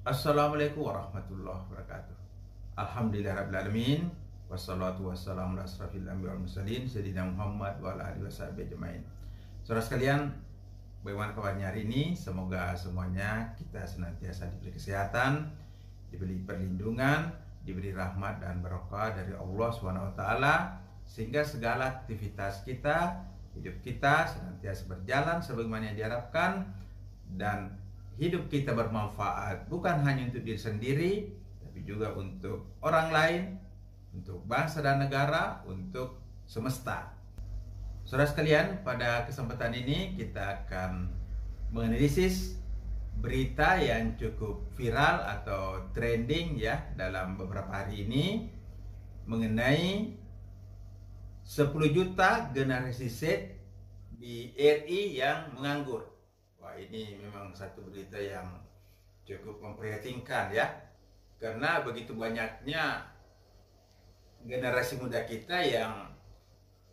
Assalamualaikum warahmatullahi wabarakatuh. Alhamdulillahirrahmanirrahim. Wassalatu wassalamu ala asrafil anbiya wal mursalin Sayyidina Muhammad wa ala alihi washabihi ajmain. Saudara sekalian, bagaimana kabarnya hari ini? Semoga semuanya kita senantiasa diberi kesehatan, diberi perlindungan, diberi rahmat dan barokah dari Allah SWT, sehingga segala aktivitas kita, hidup kita senantiasa berjalan sebagaimana yang diharapkan, dan hidup kita bermanfaat bukan hanya untuk diri sendiri, tapi juga untuk orang lain, untuk bangsa dan negara, untuk semesta. Saudara sekalian, pada kesempatan ini kita akan menganalisis berita yang cukup viral atau trending ya dalam beberapa hari ini mengenai 10 juta generasi Z di RI yang menganggur. Wah, ini memang satu berita yang cukup memprihatinkan ya, karena begitu banyaknya generasi muda kita yang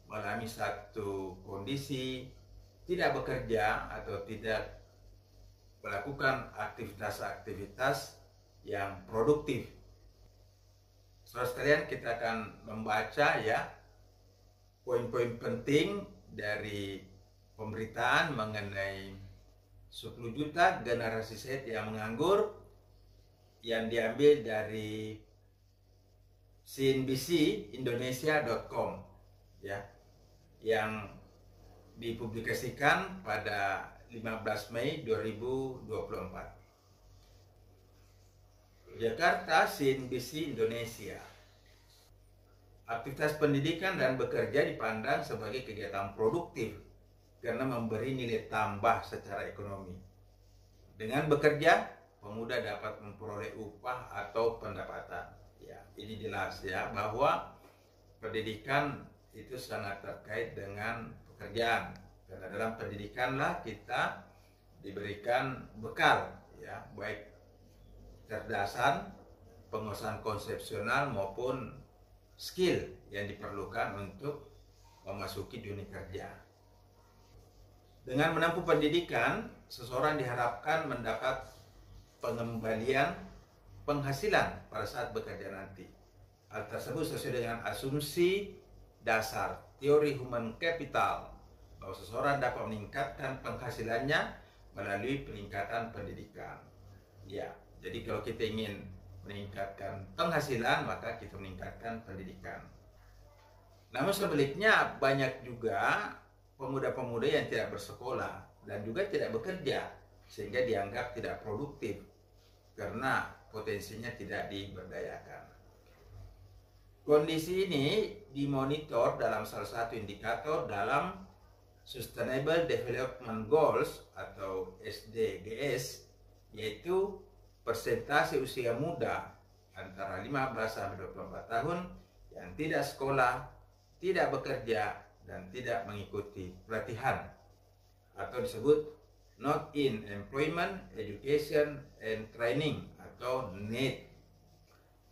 mengalami satu kondisi tidak bekerja atau tidak melakukan aktivitas-aktivitas yang produktif. Saudara sekalian, kita akan membaca ya poin-poin penting dari pemberitaan mengenai 10 juta generasi Z yang menganggur, yang diambil dari cnbcindonesia.com ya, yang dipublikasikan pada 15 Mei 2024. Jakarta, CNBC Indonesia. Aktivitas pendidikan dan bekerja dipandang sebagai kegiatan produktif karena memberi nilai tambah secara ekonomi. Dengan bekerja, pemuda dapat memperoleh upah atau pendapatan. Ya, ini jelas ya bahwa pendidikan itu sangat terkait dengan pekerjaan. Karena dalam pendidikanlah kita diberikan bekal ya, baik kecerdasan, penguasaan konsepsional maupun skill yang diperlukan untuk memasuki dunia kerja. Dengan menempuh pendidikan, seseorang diharapkan mendapat pengembalian penghasilan pada saat bekerja nanti. Hal tersebut sesuai dengan asumsi dasar teori human capital, bahwa seseorang dapat meningkatkan penghasilannya melalui peningkatan pendidikan. Ya, jadi kalau kita ingin meningkatkan penghasilan, maka kita meningkatkan pendidikan. Namun sebaliknya, banyak juga pemuda-pemuda yang tidak bersekolah dan juga tidak bekerja, sehingga dianggap tidak produktif karena potensinya tidak diberdayakan. Kondisi ini dimonitor dalam salah satu indikator dalam Sustainable Development Goals atau SDGs, yaitu persentase usia muda antara 15-24 tahun yang tidak sekolah, tidak bekerja, dan tidak mengikuti pelatihan, atau disebut Not in Employment, Education, and Training atau NEET.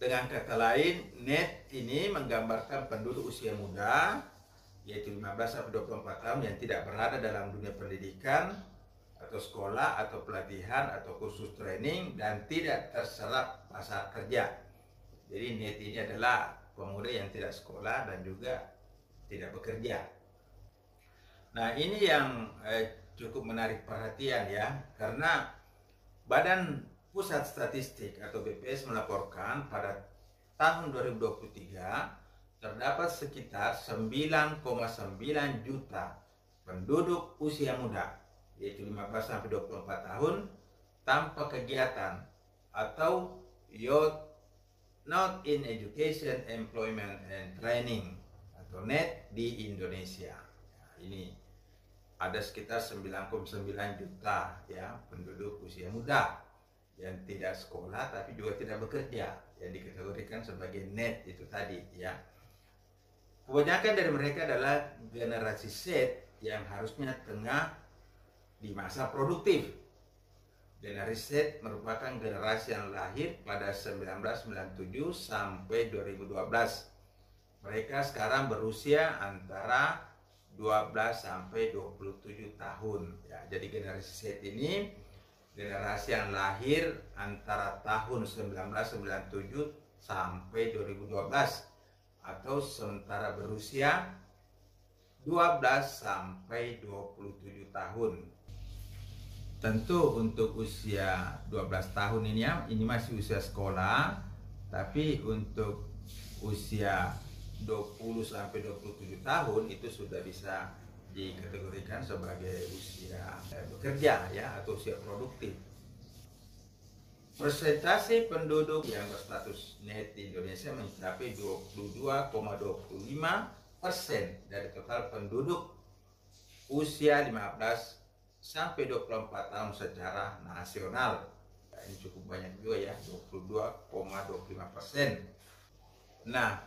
Dengan kata lain, NEET ini menggambarkan penduduk usia muda, yaitu 15-24 tahun yang tidak berada dalam dunia pendidikan atau sekolah atau pelatihan atau kursus training dan tidak terserap pasar kerja. Jadi NEET ini adalah pemuda yang tidak sekolah dan juga tidak bekerja. Nah, ini yang cukup menarik perhatian ya, karena Badan Pusat Statistik atau BPS melaporkan pada tahun 2023 terdapat sekitar 9,9 juta penduduk usia muda, yaitu 15-24 tahun tanpa kegiatan atau youth not in education, employment, and training atau NEET di Indonesia. Nah, ini ada sekitar 9,9 juta ya penduduk usia muda yang tidak sekolah tapi juga tidak bekerja, yang dikategorikan sebagai NEET itu tadi ya. Kebanyakan dari mereka adalah generasi Z yang harusnya tengah di masa produktif. Generasi Z merupakan generasi yang lahir pada 1997 sampai 2012. Mereka sekarang berusia antara 12 sampai 27 tahun ya. Jadi generasi Z ini generasi yang lahir antara tahun 1997 sampai 2012 atau sementara berusia 12 sampai 27 tahun. Tentu untuk usia 12 tahun ini masih usia sekolah, tapi untuk usia 20 sampai 27 tahun itu sudah bisa dikategorikan sebagai usia bekerja ya, atau usia produktif. Persentase penduduk yang berstatus net di Indonesia mencapai 22,25% dari total penduduk usia 15 sampai 24 tahun secara nasional. Nah, ini cukup banyak juga ya, 22,25%. Nah,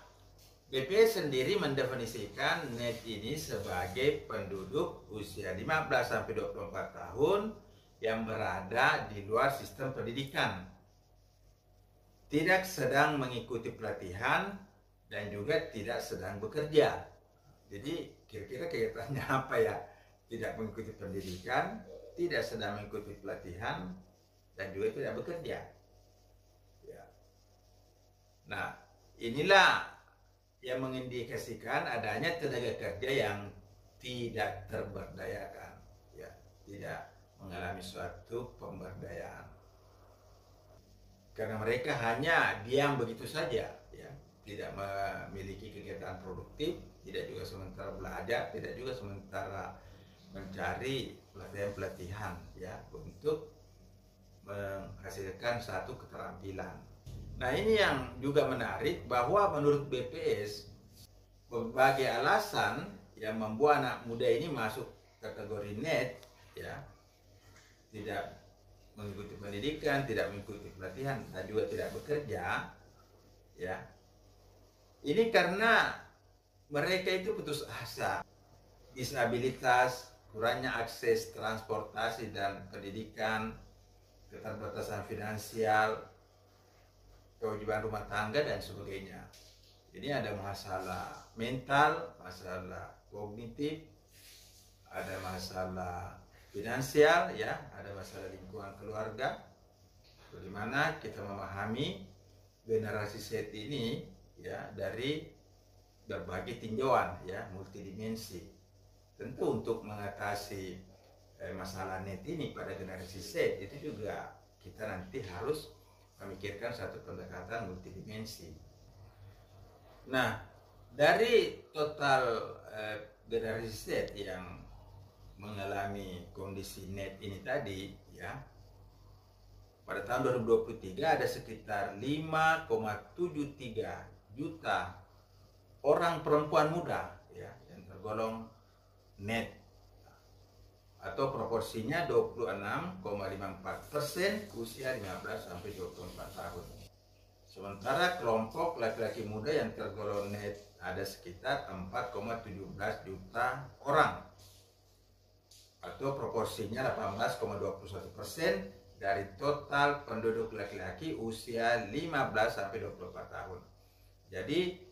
BPS sendiri mendefinisikan net ini sebagai penduduk usia 15 sampai 24 tahun yang berada di luar sistem pendidikan, tidak sedang mengikuti pelatihan, dan juga tidak sedang bekerja. Jadi kira-kira kaitannya apa ya? Tidak mengikuti pendidikan, tidak sedang mengikuti pelatihan, dan juga tidak bekerja. Ya. Nah, inilah yang mengindikasikan adanya tenaga kerja yang tidak terberdayakan, ya, tidak mengalami suatu pemberdayaan. Karena mereka hanya diam begitu saja, ya, tidak memiliki kegiatan produktif, tidak juga sementara belajar, tidak juga sementara mencari pelatihan-pelatihan ya untuk menghasilkan satu keterampilan. Nah, ini yang juga menarik, bahwa menurut BPS berbagai alasan yang membuat anak muda ini masuk kategori net ya, tidak mengikuti pendidikan, tidak mengikuti pelatihan, dan juga tidak bekerja ya. Ini karena mereka itu putus asa, disabilitas, kurangnya akses transportasi dan pendidikan, keterbatasan finansial, kewajiban rumah tangga, dan sebagainya. Ini ada masalah mental, masalah kognitif, ada masalah finansial, ya, ada masalah lingkungan keluarga. Bagaimana kita memahami generasi Z ini ya dari berbagai tinjauan ya, multidimensi. Tentu untuk mengatasi masalah net ini pada generasi Z itu juga kita nanti harus memikirkan satu pendekatan multidimensi. Nah, dari total generasi Z yang mengalami kondisi net ini tadi ya, pada tahun 2023 ada sekitar 5,73 juta orang perempuan muda ya yang tergolong net, atau proporsinya 26,54% usia 15 sampai 24 tahun. Sementara kelompok laki-laki muda yang tergolong net ada sekitar 4,17 juta orang, atau proporsinya 18,21% dari total penduduk laki-laki usia 15 sampai 24 tahun. Jadi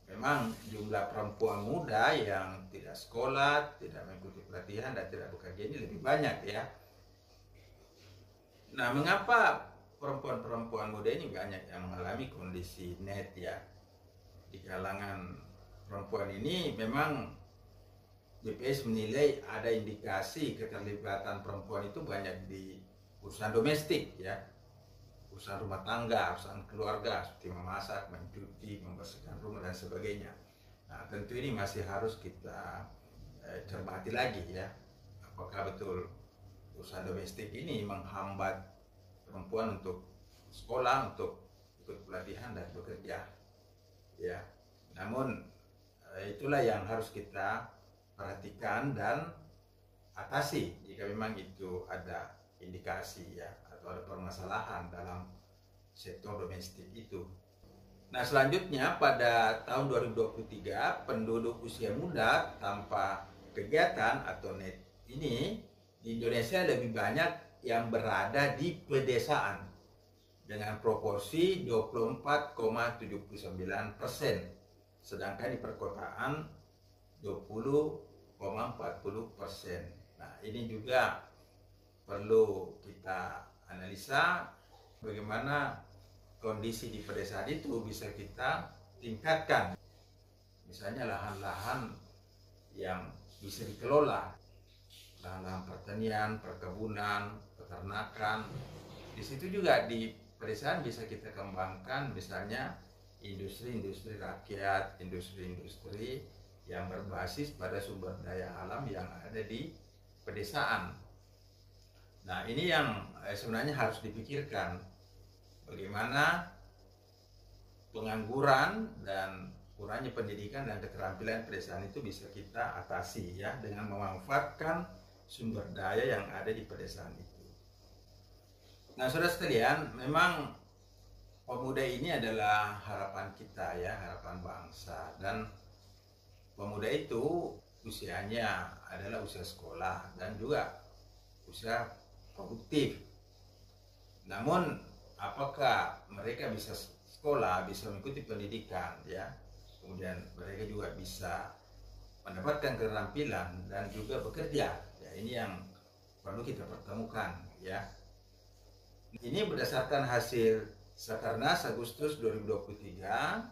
memang jumlah perempuan muda yang tidak sekolah, tidak mengikuti pelatihan, dan tidak bekerja ini lebih banyak ya. Nah, mengapa perempuan-perempuan muda ini banyak yang mengalami kondisi net ya? Di kalangan perempuan ini memang BPS menilai ada indikasi keterlibatan perempuan itu banyak di urusan domestik ya, urusan rumah tangga, urusan keluarga seperti memasak, mencuci, membersihkan rumah, dan sebagainya. Nah, tentu ini masih harus kita cermati lagi ya, apakah betul urusan domestik ini menghambat perempuan untuk sekolah, untuk ikut pelatihan dan bekerja ya. Namun itulah yang harus kita perhatikan dan atasi jika memang itu ada indikasi ya, atau ada permasalahan dalam sektor domestik itu. Nah, selanjutnya pada tahun 2023 penduduk usia muda tanpa kegiatan atau net ini di Indonesia lebih banyak yang berada di pedesaan dengan proporsi 24,79%, sedangkan di perkotaan 20,40%. Nah, ini juga perlu kita analisa bagaimana kondisi di pedesaan itu bisa kita tingkatkan. Misalnya lahan-lahan yang bisa dikelola, lahan-lahan pertanian, perkebunan, peternakan. Di situ juga di pedesaan bisa kita kembangkan misalnya industri-industri rakyat, industri-industri yang berbasis pada sumber daya alam yang ada di pedesaan. Nah, ini yang sebenarnya harus dipikirkan. Bagaimana pengangguran dan kurangnya pendidikan dan keterampilan pedesaan itu bisa kita atasi ya dengan memanfaatkan sumber daya yang ada di pedesaan itu. Nah, saudara sekalian, memang pemuda ini adalah harapan kita ya, harapan bangsa, dan pemuda itu usianya adalah usia sekolah dan juga usia produktif. Namun apakah mereka bisa sekolah, bisa mengikuti pendidikan ya, kemudian mereka juga bisa mendapatkan keterampilan dan juga bekerja ya, ini yang perlu kita pertemukan ya. Ini berdasarkan hasil Sakernas Agustus 2023,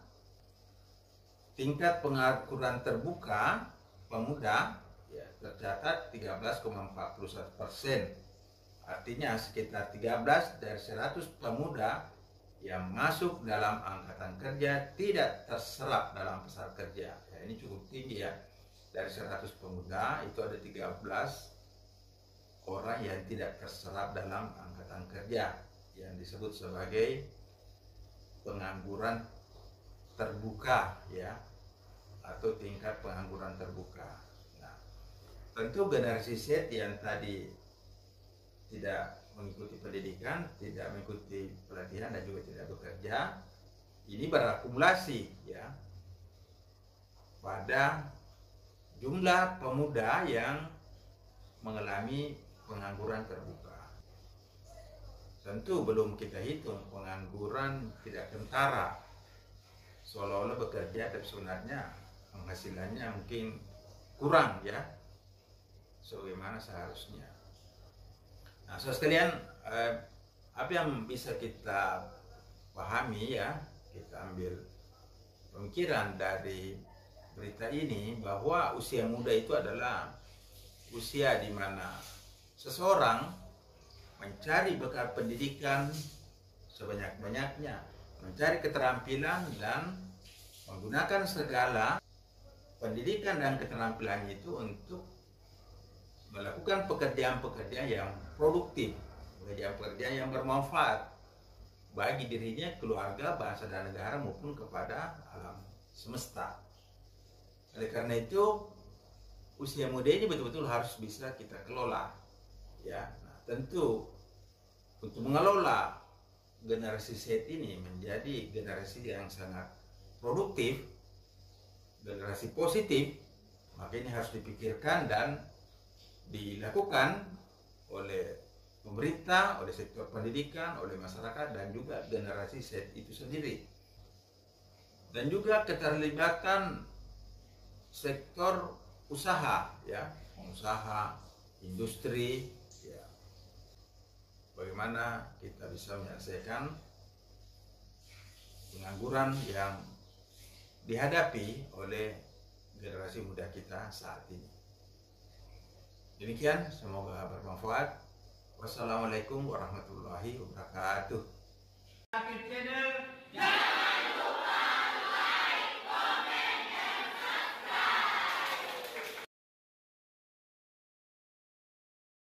tingkat pengangguran terbuka pemuda ya, tercatat 13,41%. Artinya sekitar 13 dari 100 pemuda yang masuk dalam angkatan kerja tidak terserap dalam pasar kerja. Ya, ini cukup tinggi ya. Dari 100 pemuda itu ada 13 orang yang tidak terserap dalam angkatan kerja, yang disebut sebagai pengangguran terbuka ya, atau tingkat pengangguran terbuka. Nah, tentu generasi Z yang tadi tidak mengikuti pendidikan, tidak mengikuti pelatihan dan juga tidak bekerja, ini berakumulasi ya pada jumlah pemuda yang mengalami pengangguran terbuka. Tentu belum kita hitung pengangguran tidak kentara, seolah-olah bekerja tapi sebenarnya penghasilannya mungkin kurang ya sebagaimana seharusnya. Nah, saudara sekalian, apa yang bisa kita pahami ya, kita ambil pemikiran dari berita ini bahwa usia muda itu adalah usia di mana seseorang mencari bekal pendidikan sebanyak-banyaknya, mencari keterampilan dan menggunakan segala pendidikan dan keterampilan itu untuk melakukan pekerjaan-pekerjaan yang produktif, pekerjaan-pekerjaan yang bermanfaat bagi dirinya, keluarga, bangsa dan negara maupun kepada alam semesta. Oleh karena itu, usia muda ini betul-betul harus bisa kita kelola. Ya, nah, tentu untuk mengelola generasi Z ini menjadi generasi yang sangat produktif, generasi positif, maka ini harus dipikirkan dan dilakukan oleh pemerintah, oleh sektor pendidikan, oleh masyarakat dan juga generasi Z itu sendiri. Dan juga keterlibatan sektor usaha ya, usaha, industri ya. Bagaimana kita bisa menyelesaikan pengangguran yang dihadapi oleh generasi muda kita saat ini. Demikian, semoga bermanfaat. Wassalamualaikum warahmatullahi wabarakatuh.